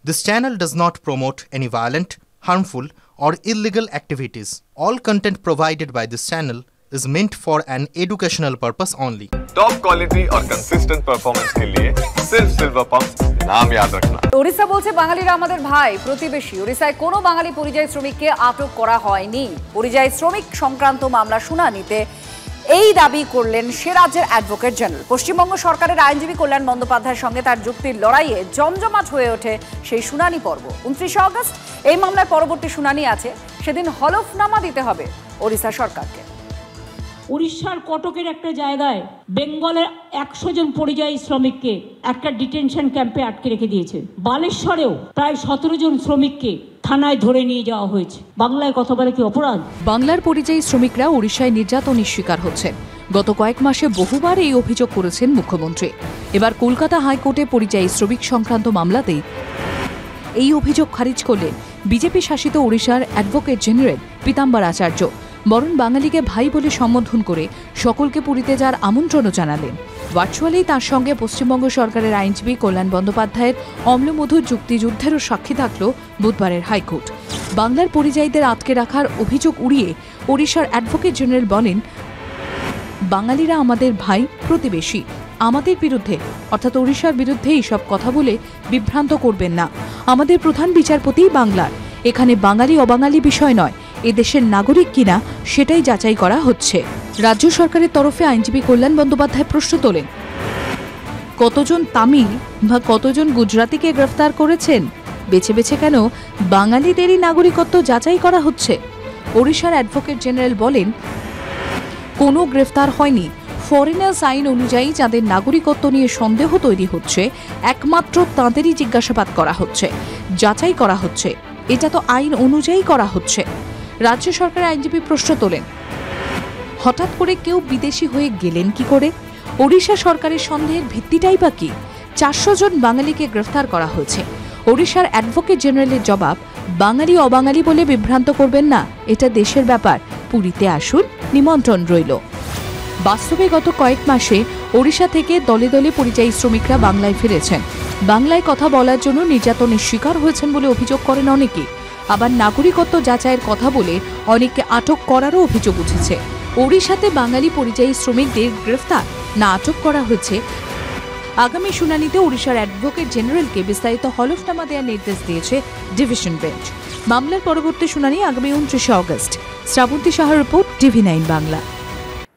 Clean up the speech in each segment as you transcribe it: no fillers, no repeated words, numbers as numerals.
This channel does not promote any violent, harmful, or illegal activities. All content provided by this channel is meant for an educational purpose only. Top quality और consistent performance के लिए सिर्फ silver pump नाम याद रखना। ওড়িশা বলছে বাঙালিরা আমাদের ভাই প্রতিবেশী। ওড়িশায় কোনো বাঙালি পরিযায়ী শ্রমিককে আটক করা হয়নি। পরিযায়ী শ্রমিক সংক্রান্ত মামলা শুনানিতে এই দাবি করলেন সে রাজ্যের অ্যাডভোকেট জেনারেল। পশ্চিমবঙ্গ সরকারের আইনজীবী কল্যাণ বন্দ্যোপাধ্যায়ের সঙ্গে তার যুক্তির লড়াইয়ে জমজমাট হয়ে ওঠে সেই শুনানি পর্ব। 29 আগস্ট এই মামলার পরবর্তী শুনানি আছে। সেদিন হলফনামা দিতে হবে ওড়িশা সরকারকে। উড়িষ্যার কটকের একটা জায়গায় বেঙ্গলের 100 জন পরিযায়ী শ্রমিককে একটা ডিটেনশন ক্যাম্পে আটকে রেখে দিয়েছে। বালেশ্বরেও প্রায় 17 জন শ্রমিককে থানায় ধরে নিয়ে যাওয়া হয়েছে। বাংলায় কথা বলে কি অপরাধ? বাংলার পরিযায়ী শ্রমিকরা ওড়িশায় নির্যাতনের শিকার হচ্ছেন। গত কয়েক মাসে বহুবার এই অভিযোগ করেছেন মুখ্যমন্ত্রী। এবার কলকাতা হাইকোর্টে পরিযায়ী শ্রমিক সংক্রান্ত মামলাতেই এই অভিযোগ খারিজ করলেন বিজেপি শাসিত ওড়িশার অ্যাডভোকেট জেনারেল পীতাম্বর আচার্য। বরং বাঙালিকে ভাই বলে সম্বোধন করে সকলকে পুরীতে যাওয়ার আমন্ত্রণও জানালেন। ভার্চুয়ালি তার সঙ্গে পশ্চিমবঙ্গ সরকারের আইনজীবী কল্যাণ বন্দ্যোপাধ্যায়ের অম্লমধুর যুক্তিযুদ্ধেরও সাক্ষী থাকল বুধবারের হাইকোর্ট। বাংলার পরিযায়ীদের আটকে রাখার অভিযোগ উড়িয়ে ওড়িশার অ্যাডভোকেট জেনারেল বলেন, বাঙালিরা আমাদের ভাই প্রতিবেশী। আমাদের বিরুদ্ধে অর্থাৎ ওড়িশার বিরুদ্ধে এইসব কথা বলে বিভ্রান্ত করবেন না। আমাদের প্রধান বিচারপতি বাংলার। এখানে বাঙালি অবাঙালি বিষয় নয়, এদেশের নাগরিক কিনা সেটাই যাচাই করা হচ্ছে। রাজ্য সরকারের তরফে আইনজীবী কল্যাণ বন্দ্যোপাধ্যায় প্রশ্ন তোলেন, কতজন তামিল বা কতজন গুজরাতিকে গ্রেফতার করেছেন? বেছে বেছে কেন বাঙালিদেরই নাগরিকত্ব যাচাই করা হচ্ছে? ওড়িশার অ্যাডভোকেট জেনারেল বলেন, কোনো গ্রেফতার হয়নি। ফরেনার্স আইন অনুযায়ী যাদের নাগরিকত্ব নিয়ে সন্দেহ তৈরি হচ্ছে একমাত্র তাঁদেরই জিজ্ঞাসাবাদ করা হচ্ছে, যাচাই করা হচ্ছে। এটা তো আইন অনুযায়ী করা হচ্ছে। রাজ্য সরকারের আইনজীবী প্রশ্ন তোলেন, হঠাৎ করে কেউ বিদেশি হয়ে গেলেন কি করে? ওড়িশা সরকারের সন্দেহের ভিত্তিটাই বা কি? 400 জন বাঙালিকে গ্রেফতার করা হয়েছে। ওড়িশার অ্যাডভোকেট জেনারেলের জবাব, বাঙালি অবাঙালি বলে বিভ্রান্ত করবেন না, এটা দেশের ব্যাপার। পুরীতে আসুন, নিমন্ত্রণ রইল। বাস্তবে গত কয়েক মাসে ওড়িশা থেকে দলে দলে পরিযায়ী শ্রমিকরা বাংলায় ফিরেছেন। বাংলায় কথা বলার জন্য নির্যাতনের শিকার হয়েছেন বলে অভিযোগ করেন অনেকে। আবার নাগরিকত্ব যাচাইয়ের কথা বলে অনেককে আটক করারও অভিযোগ উঠেছে। ওড়িশাতে বাঙালি পরিযায়ী শ্রমিকদের গ্রেফতার না আটক করা হয়েছে। আগামী শুনানিতে ওড়িশার অ্যাডভোকেট জেনারেলকে বিস্তারিত হলফনামা দেওয়ার নির্দেশ দিয়েছে ডিভিশন বেঞ্চ। মামলার পরবর্তী শুনানি আগামী 29 আগস্ট। শ্রাবন্তী সাহার রিপোর্ট, TV9 বাংলা।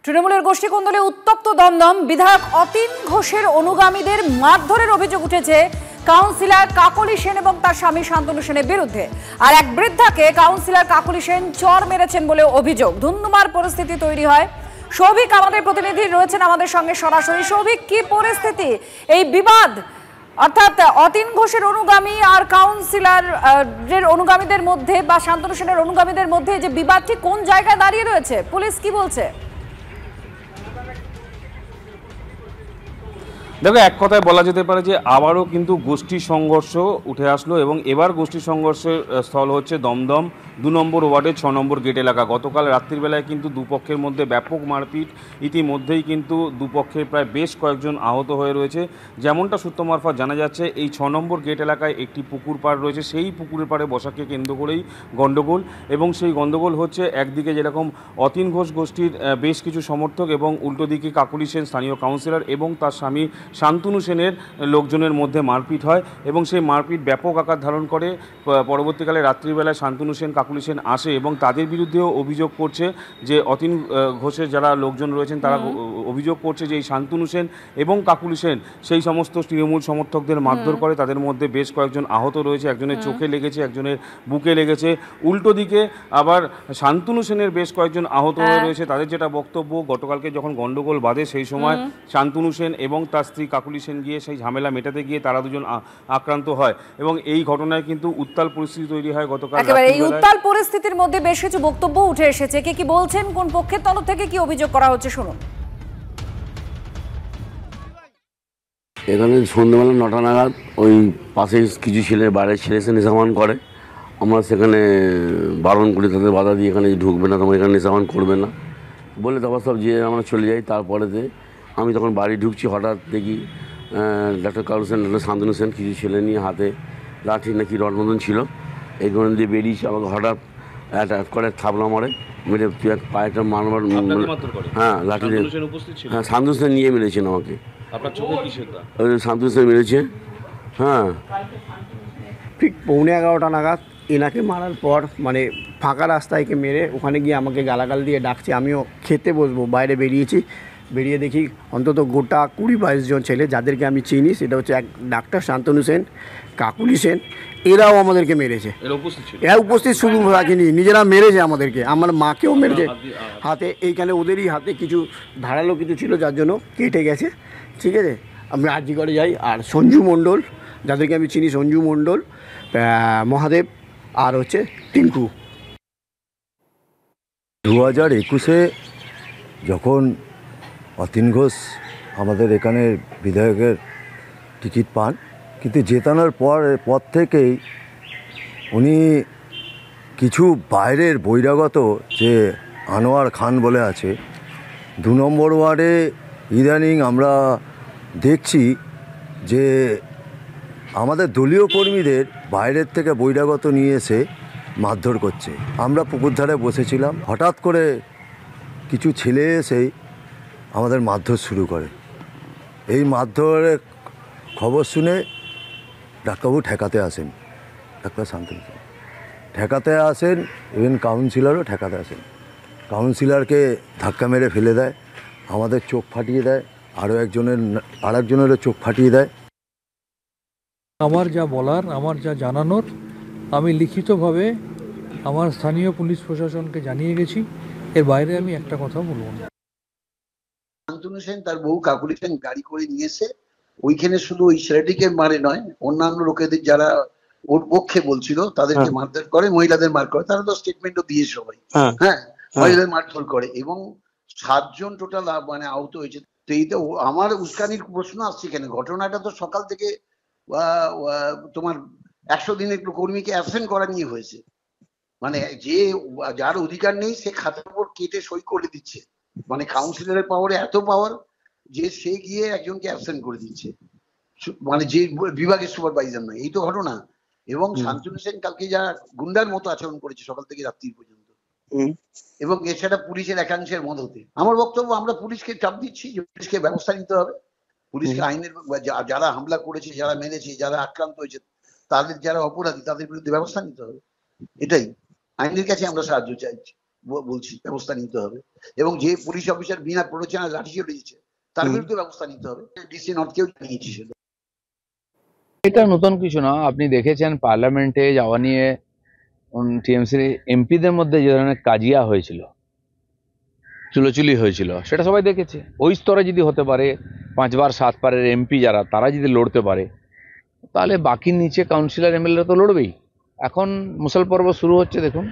তৃণমূলের গোষ্ঠী কোন্দলে উত্তপ্ত দমদম। বিধায়ক অতীন ঘোষের অনুগামীদের মারধরের অভিযোগ উঠেছে কাউন্সিলর কাকলি সেন এবং তার স্বামী শান্তনু সেনের বিরুদ্ধে। আর এক বৃদ্ধাকে কাউন্সিলর কাকলি সেন চর মেরেছেন বলে অভিযোগ। ধুন্ধুমার পরিস্থিতি তৈরি হয়। সৌভিক আমাদের প্রতিনিধি রয়েছেন আমাদের সঙ্গে সরাসরি। সৌভিক, কি পরিস্থিতি এই বিবাদ, অর্থাৎ অতীন ঘোষের অনুগামী আর কাউন্সিলরের অনুগামীদের মধ্যে বা শান্তনু সেনের অনুগামীদের মধ্যে যে বিবাদটি কোন জায়গায় দাঁড়িয়ে রয়েছে, পুলিশ কি বলছে? দেখো, এক কথায় বলা যেতে পারে যে আবারও কিন্তু গোষ্ঠী সংঘর্ষ উঠে আসলো এবং এবার গোষ্ঠী সংঘর্ষের স্থল হচ্ছে দমদম 2 নম্বর ওয়ার্ডের 6 নম্বর গেট এলাকা। গতকাল রাত্রির বেলায় কিন্তু দুপক্ষের মধ্যে ব্যাপক মারপিট। ইতিমধ্যেই কিন্তু দুপক্ষের প্রায় বেশ কয়েকজন আহত হয়ে রয়েছে। যেমনটা সূত্র মারফত জানা যাচ্ছে, এই 6 নম্বর গেট এলাকায় একটি পুকুর পাড় রয়েছে। সেই পুকুরের পাড়ে বসাকে কেন্দ্র করেই গণ্ডগোল। এবং সেই গণ্ডগোল হচ্ছে একদিকে যেরকম অতীন ঘোষ গোষ্ঠীর বেশ কিছু সমর্থক এবং উল্টো দিকে কাকলি সেন স্থানীয় কাউন্সিলর এবং তার স্বামী শান্তনু সেনের লোকজনের মধ্যে মারপিট হয় এবং সেই মারপিট ব্যাপক আকার ধারণ করে। পরবর্তীকালে রাত্রিবেলায় শান্তনু সেন কাকলি সেন আসে এবং তাদের বিরুদ্ধেও অভিযোগ করছে যে অতীন ঘোষের যারা লোকজন রয়েছেন তারা অভিযোগ করছে যে এই শান্তনু সেন এবং কাকলি সেন সেই সমস্ত তৃণমূল সমর্থকদের মারধর করে। তাদের মধ্যে বেশ কয়েকজন আহত রয়েছে, একজনের চোখে লেগেছে, একজনের বুকে লেগেছে। উল্টো দিকে আবার শান্তনু সেনের বেশ কয়েকজন আহত হয়ে রয়েছে। তাদের যেটা বক্তব্য, গতকালকে যখন গণ্ডগোল বাধে সেই সময় শান্তনু সেন এবং তার স্ত্রী কাকলি সেন গিয়ে সেই ঝামেলা মেটাতে গিয়ে তারা দুজন আক্রান্ত হয় এবং এই ঘটনায় কিন্তু উত্তাল পরিস্থিতি তৈরি হয় গতকাল। এই উত্তাল পরিস্থিতির মধ্যে বেশ কিছু বক্তব্য উঠে এসেছে। কে কি বলছেন, কোন পক্ষের তরফ থেকে কি অভিযোগ করা হচ্ছে শুনুন। এখানে সন্ধ্যাবেলা 9টা নাগাদ ওই পাশে কিছু ছেলে বাইরের ছেলে এসে নেশামান করে। আমরা সেখানে বারণ করি, তাদের বাধা দিয়ে এখানে ঢুকবে না, তোমার এখানে নেশামান করবে না বলে তারপর সব যে আমরা চলে যাই। তারপরেতে আমি তখন বাড়ি ঢুকছি, হঠাৎ দেখি ডাক্তার কালু সেন, ডাক্তার শান্তনু সেন কিছু ছেলে নিয়ে হাতে লাঠি নাকি রড মতন ছিল, এইগুলো দিয়ে বেরিয়েছে। আমাকে হঠাৎ অ্যাটাক করে থাবলা মারে, মেরে তুই এক পায়েটা মারবার। হ্যাঁ, লাঠি দিয়ে। হ্যাঁ, শান্তনু সেন নিয়ে মেরেছেন আমাকে। ওই শান্তনু সেন মেরেছে। হ্যাঁ, ঠিক 11:15 নাগাদ এনাকে মারার পর মানে ফাঁকা রাস্তায় একে মেরে ওখানে গিয়ে আমাকে গালাগাল দিয়ে ডাকছে। আমিও খেতে বসবো, বাইরে বেরিয়েছি। বেরিয়ে দেখি অন্তত গোটা 20-22 জন ছেলে, যাদেরকে আমি চিনি। সেটা হচ্ছে এক ডাক্তার শান্তনু সেন, কাকুলি সেন, এরাও আমাদেরকে মেরেছে। এরা উপস্থিত শুধু রাখিনি, নিজেরা মেরেছে আমাদেরকে, আমার মাকেও মেরেছে হাতে। এইখানে ওদেরই হাতে কিছু ধারালো কিছু ছিল, যার জন্য কেটে গেছে। ঠিক আছে, আমি আরজি করে যাই। আর সঞ্জু মণ্ডল, যাদেরকে আমি চিনি, সঞ্জু মণ্ডল, মহাদেব, আর হচ্ছে টিঙ্কু। 2021-এ যখন অতীন ঘোষ আমাদের এখানে বিধায়কের টিকিট পান, কিন্তু জেতানোর পর থেকেই উনি কিছু বাইরের বহিরাগত যে আনোয়ার খান বলে আছে 2 নম্বর ওয়ার্ডে, ইদানিং আমরা দেখছি যে আমাদের দলীয় কর্মীদের বাইরের থেকে বহিরাগত নিয়ে এসে মারধর করছে। আমরা পুকুর ধারে বসেছিলাম, হঠাৎ করে কিছু ছেলে এসেই আমাদের মারধর শুরু করে। এই মারধরের খবর শুনে ডাক্তারবাবু ঠেকাতে আসেন, ডাক্তার শান্তনু সেন ঠেকাতে আসেন, ইভেন কাউন্সিলরও ঠেকাতে আসেন। কাউন্সিলরকে ধাক্কা মেরে ফেলে দেয়, আমাদের চোখ ফাটিয়ে দেয়, আরেকজনেরও চোখ ফাটিয়ে দেয়। আমার যা বলার, আমার যা জানানোর, আমি লিখিতভাবে আমার স্থানীয় পুলিশ প্রশাসনকে জানিয়ে গেছি। এর বাইরে আমি একটা কথা বলবো না। শান্তনু সেন তার বউ কাকুলি সেন গাড়ি করে নিয়ে এসে ওইখানে শুধু ওই ছেলেটিকে মারে নয়, অন্যান্য লোকেদের যারা ওর পক্ষে বলছিল তাদেরকে মারধর করে, মহিলাদের মার করে। তারা তো স্টেটমেন্টও দিয়ে সবাই, হ্যাঁ, মহিলাদের মারধর করে এবং 7 জন টোটাল মানে আহত হয়েছে। তো এইটা আমার উস্কানির প্রশ্ন আসছে কেন? ঘটনাটা তো সকাল থেকে তোমার 100 দিনের কর্মীকে অ্যাবসেন্ট করা নিয়ে হয়েছে। মানে যে যার অধিকার নেই সে খাতার উপর কেটে সই করে দিচ্ছে। মানে কাউন্সিলরের পাওয়ারে এত পাওয়ার যে সে গিয়ে একজনকে অ্যাবসেন্ট করে দিচ্ছে, মানে যে বিভাগের সুপারভাইজার নয়। এই তো ঘটনা। এবং শান্তনু সেন কালকে যা গুন্ডার মতো আচরণ করেছে সকাল থেকে রাত্রি পর্যন্ত, এবং এছাড়া পুলিশের একাংশের মদতে। আমার বক্তব্য, আমরা পুলিশকে চাপ দিচ্ছি যে পুলিশকে ব্যবস্থা নিতে হবে। পুলিশকে আইনের, যারা হামলা করেছে, যারা মেরেছে, যারা আক্রান্ত হয়েছে, তাদের যারা অপরাধী তাদের বিরুদ্ধে ব্যবস্থা নিতে হবে। এটাই আইনের কাছে আমরা সাহায্য চাইছি, বলছি ব্যবস্থা নিতে হবে। এবং যে পুলিশ অফিসার বিনা প্ররোচনায় লাঠি চড়িয়েছে তার বিরুদ্ধে ব্যবস্থা নিতে হবে। ডিসি নর্থকেও জানিয়েছি সেটা। এটা নতুন কিছু না, আপনি দেখেছেন পার্লামেন্টে যাওয়া নিয়ে টিএমসির এমপিদের মধ্যে যে ধরনের কাজিয়া হয়েছিল, চুলোচুলি হয়েছিল, সেটা সবাই দেখেছে। ওই স্তরে যদি হতে পারে, 5 বার 7 বারের এমপি যারা, তারা যদি লড়তে পারে, তাহলে বাকি নিচে কাউন্সিলর এমএলএ তো লড়বেই। এখন মুসল পর্ব শুরু হচ্ছে। দেখুন,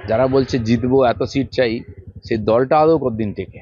যারা বলছে জিতবো, এত সিট চাই, সেই দলটা আদৌ কতদিন টেকে।